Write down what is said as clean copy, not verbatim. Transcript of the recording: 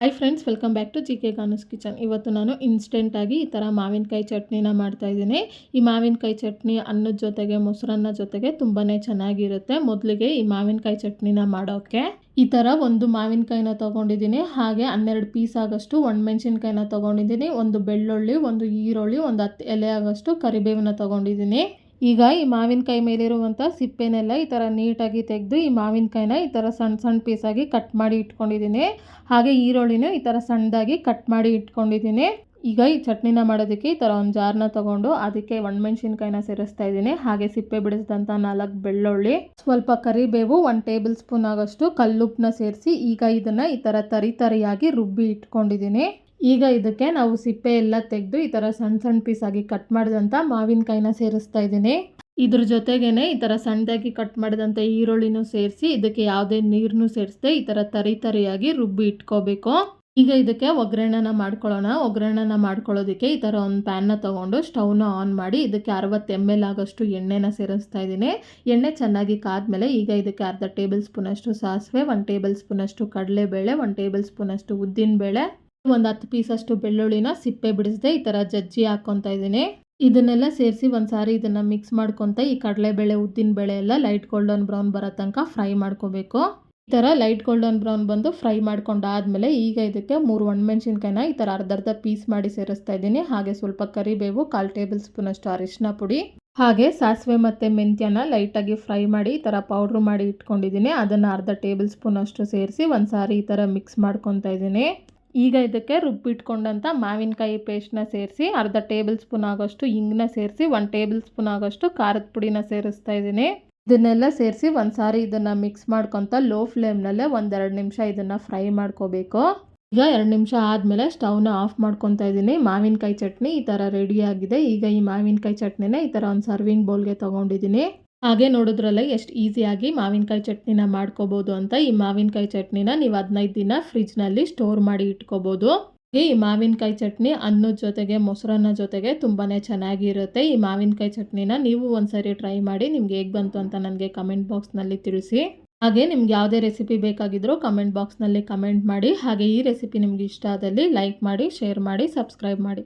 Hi friends, welcome back to GK Ganu's kitchen. ಇವತ್ತು ನಾನು ಇನ್ಸ್ಟೆಂಟಾಗಿ ಈ ಥರ ಮಾವಿನಕಾಯಿ ಚಟ್ನಿನ ಮಾಡ್ತಾಯಿದ್ದೀನಿ. ಈ ಮಾವಿನಕಾಯಿ ಚಟ್ನಿ ಅನ್ನದ ಜೊತೆಗೆ ಮೊಸರನ್ನ ಜೊತೆಗೆ ತುಂಬಾ ಚೆನ್ನಾಗಿರುತ್ತೆ. ಮೊದಲಿಗೆ ಈ ಮಾವಿನಕಾಯಿ ಚಟ್ನಿನ ಮಾಡೋಕ್ಕೆ ಈ ಥರ ಒಂದು ಮಾವಿನಕಾಯಿನ ತೊಗೊಂಡಿದ್ದೀನಿ. ಹಾಗೆ 12 ಪೀಸ್ ಆಗೋಷ್ಟು ಒಣಮೆಣ್ಸಿನ್ಕಾಯಿನ ತೊಗೊಂಡಿದ್ದೀನಿ. ಒಂದು ಬೆಳ್ಳುಳ್ಳಿ, ಒಂದು ಈರುಳ್ಳಿ, ಒಂದು 10 ಎಲೆ ಆಗೋಷ್ಟು ಕರಿಬೇವನ್ನ ತೊಗೊಂಡಿದ್ದೀನಿ. ಈಗ ಈ ಮಾವಿನಕಾಯಿ ಮೇಲಿರುವಂಥ ಸಿಪ್ಪೆನೆಲ್ಲ ಈ ಥರ ನೀಟಾಗಿ ತೆಗೆದು ಈ ಮಾವಿನಕಾಯಿನ ಈ ಥರ ಸಣ್ಣ ಸಣ್ಣ ಪೀಸಾಗಿ ಕಟ್ ಮಾಡಿ ಇಟ್ಕೊಂಡಿದ್ದೀನಿ. ಹಾಗೆ ಈರುಳ್ಳಿನೂ ಈ ಥರ ಸಣ್ಣದಾಗಿ ಕಟ್ ಮಾಡಿ ಇಟ್ಕೊಂಡಿದ್ದೀನಿ. ಈಗ ಈ ಚಟ್ನಿನ ಮಾಡೋದಕ್ಕೆ ಈ ಥರ ಒಂದು ಜಾರ್ನ ತೊಗೊಂಡು ಅದಕ್ಕೆ ಒಣಮೆಣ್ಸಿನ್ಕಾಯಿನ ಸೇರಿಸ್ತಾ ಇದ್ದೀನಿ. ಹಾಗೆ ಸಿಪ್ಪೆ ಬಿಡಿಸಿದಂಥ 4 ಬೆಳ್ಳುಳ್ಳಿ, ಸ್ವಲ್ಪ ಕರಿಬೇವು, 1 ಟೇಬಲ್ ಸ್ಪೂನ್ ಆಗೋಷ್ಟು ಕಲ್ಲುಪ್ಪನ್ನ ಸೇರಿಸಿ ಈಗ ಇದನ್ನು ಈ ಥರ ತರಿಯಾಗಿ ರುಬ್ಬಿ ಇಟ್ಕೊಂಡಿದ್ದೀನಿ. ಈಗ ಇದಕ್ಕೆ ನಾವು ಸಿಪ್ಪೆ ಎಲ್ಲ ತೆಗೆದು ಈ ಥರ ಸಣ್ಣ ಸಣ್ಣ ಪೀಸಾಗಿ ಕಟ್ ಮಾಡಿದಂಥ ಮಾವಿನಕಾಯಿನ ಸೇರಿಸ್ತಾ ಇದ್ದೀನಿ. ಇದ್ರ ಜೊತೆಗೇನೆ ಈ ಥರ ಸಣ್ಣದಾಗಿ ಕಟ್ ಮಾಡಿದಂಥ ಈರುಳ್ಳಿನೂ ಸೇರಿಸಿ ಇದಕ್ಕೆ ಯಾವುದೇ ನೀರನ್ನು ಸೇರಿಸದೆ ಈ ಥರ ತರಿಯಾಗಿ ರುಬ್ಬಿ ಇಟ್ಕೋಬೇಕು. ಈಗ ಇದಕ್ಕೆ ಒಗ್ಗರಣೆನ ಮಾಡ್ಕೊಳ್ಳೋಣ. ಒಗ್ಗರಣೆನ ಮಾಡ್ಕೊಳ್ಳೋದಕ್ಕೆ ಈ ಥರ ಒಂದು ಪ್ಯಾನ್ನ ತೊಗೊಂಡು ಸ್ಟವ್ನ ಆನ್ ಮಾಡಿ ಇದಕ್ಕೆ 60 ml ಆಗೋಷ್ಟು ಎಣ್ಣೆನ ಸೇರಿಸ್ತಾ ಇದ್ದೀನಿ. ಎಣ್ಣೆ ಚೆನ್ನಾಗಿ ಕಾದ್ಮೇಲೆ ಈಗ ಇದಕ್ಕೆ ಅರ್ಧ ಟೇಬಲ್ ಸ್ಪೂನಷ್ಟು ಸಾಸಿವೆ, 1 ಟೇಬಲ್ ಸ್ಪೂನಷ್ಟು ಕಡಲೆಬೇಳೆ, 1 ಟೇಬಲ್ ಸ್ಪೂನಷ್ಟು ಉದ್ದಿನಬೇಳೆ, ಒಂದು 10 ಪೀಸಷ್ಟು ಬೆಳ್ಳುಳ್ಳಿನ ಸಿಪ್ಪೆ ಬಿಡಿಸದೆ ಈ ಥರ ಜಜ್ಜಿ ಹಾಕ್ಕೊತಾ ಇದ್ದೀನಿ. ಇದನ್ನೆಲ್ಲ ಸೇರಿಸಿ ಒಂದು ಸಾರಿ ಇದನ್ನು ಮಿಕ್ಸ್ ಮಾಡ್ಕೊತ ಈ ಕಡಲೆಬೇಳೆ, ಉದ್ದಿನಬೇಳೆ ಎಲ್ಲ ಲೈಟ್ ಗೋಲ್ಡನ್ ಬ್ರೌನ್ ಬರೋ ತನಕ ಫ್ರೈ ಮಾಡ್ಕೋಬೇಕು. ಈ ಥರ ಲೈಟ್ ಗೋಲ್ಡನ್ ಬ್ರೌನ್ ಬಂದು ಫ್ರೈ ಮಾಡ್ಕೊಂಡಾದ್ಮೇಲೆ ಈಗ ಇದಕ್ಕೆ 3 ಒಣಮೆಣ್ಸಿನ್ಕಾಯಿನ ಈ ಥರ ಅರ್ಧ ಪೀಸ್ ಮಾಡಿ ಸೇರಿಸ್ತಾ ಇದ್ದೀನಿ. ಹಾಗೆ ಸ್ವಲ್ಪ ಕರಿಬೇವು, 1/4 ಟೇಬಲ್ ಸ್ಪೂನಷ್ಟು ಅರಿಶಿನ ಪುಡಿ, ಹಾಗೆ ಸಾಸಿವೆ ಮತ್ತು ಮೆಂತ್ಯನ ಲೈಟಾಗಿ ಫ್ರೈ ಮಾಡಿ ಈ ಥರ ಪೌಡ್ರ್ ಮಾಡಿ ಇಟ್ಕೊಂಡಿದ್ದೀನಿ. ಅದನ್ನು ಅರ್ಧ ಟೇಬಲ್ ಸ್ಪೂನಷ್ಟು ಸೇರಿಸಿ ಒಂದು ಸಾರಿ ಈ ಥರ ಮಿಕ್ಸ್ ಮಾಡ್ಕೊತಾ ಇದ್ದೀನಿ. ಈಗ ಇದಕ್ಕೆ ರುಬ್ಬಿಟ್ಕೊಂಡಂಥ ಮಾವಿನಕಾಯಿ ಪೇಸ್ಟ್ನ ಸೇರಿಸಿ ಅರ್ಧ ಟೇಬಲ್ ಸ್ಪೂನ್ ಆಗೋಷ್ಟು ಹಿಂಗನ್ನ ಸೇರಿಸಿ 1 ಟೇಬಲ್ ಸ್ಪೂನ್ ಆಗೋಷ್ಟು ಖಾರದ ಪುಡಿನ ಸೇರಿಸ್ತಾ ಇದ್ದೀನಿ. ಇದನ್ನೆಲ್ಲ ಸೇರಿಸಿ ಒಂದು ಸಾರಿ ಇದನ್ನು ಮಿಕ್ಸ್ ಮಾಡ್ಕೊತ ಲೋ ಫ್ಲೇಮ್ನಲ್ಲೇ 1-2 ನಿಮಿಷ ಇದನ್ನು ಫ್ರೈ ಮಾಡ್ಕೋಬೇಕು. ಈಗ 2 ನಿಮಿಷ ಆದಮೇಲೆ ಸ್ಟವ್ನ ಆಫ್ ಮಾಡ್ಕೊತಾ ಇದ್ದೀನಿ. ಮಾವಿನಕಾಯಿ ಚಟ್ನಿ ಈ ಥರ ರೆಡಿಯಾಗಿದೆ. ಈಗ ಈ ಮಾವಿನಕಾಯಿ ಚಟ್ನಿನ ಈ ಥರ ಒಂದು ಸರ್ವಿಂಗ್ ಬೌಲ್ಗೆ ತೊಗೊಂಡಿದ್ದೀನಿ. ಹಾಗೆ ನೋಡಿದ್ರಲ್ಲ ಎಷ್ಟು ಈಸಿಯಾಗಿ ಮಾವಿನಕಾಯಿ ಚಟ್ನಿನ ಮಾಡ್ಕೋಬೋದು ಅಂತ. ಈ ಮಾವಿನಕಾಯಿ ಚಟ್ನಿನ ನೀವು 15 ದಿನ ಫ್ರಿಜ್ನಲ್ಲಿ ಸ್ಟೋರ್ ಮಾಡಿ ಇಟ್ಕೋಬೋದು. ಈ ಮಾವಿನಕಾಯಿ ಚಟ್ನಿ ಅನ್ನದ ಜೊತೆಗೆ ಮೊಸರನ್ನ ಜೊತೆಗೆ ತುಂಬಾ ಚೆನ್ನಾಗಿರುತ್ತೆ. ಈ ಮಾವಿನಕಾಯಿ ಚಟ್ನಿನ ನೀವು ಒಂದ್ಸರಿ ಟ್ರೈ ಮಾಡಿ ನಿಮ್ಗೆ ಹೇಗೆ ಬಂತು ಅಂತ ನನಗೆ ಕಮೆಂಟ್ ಬಾಕ್ಸ್ನಲ್ಲಿ ತಿಳಿಸಿ. ಹಾಗೆ ನಿಮ್ಗೆ ಯಾವುದೇ ರೆಸಿಪಿ ಬೇಕಾಗಿದ್ರೂ ಕಮೆಂಟ್ ಬಾಕ್ಸ್ನಲ್ಲಿ ಕಮೆಂಟ್ ಮಾಡಿ. ಹಾಗೆ ಈ ರೆಸಿಪಿ ನಿಮ್ಗೆ ಇಷ್ಟ ಆದಲ್ಲಿ ಲೈಕ್ ಮಾಡಿ, ಶೇರ್ ಮಾಡಿ, ಸಬ್ಸ್ಕ್ರೈಬ್ ಮಾಡಿ.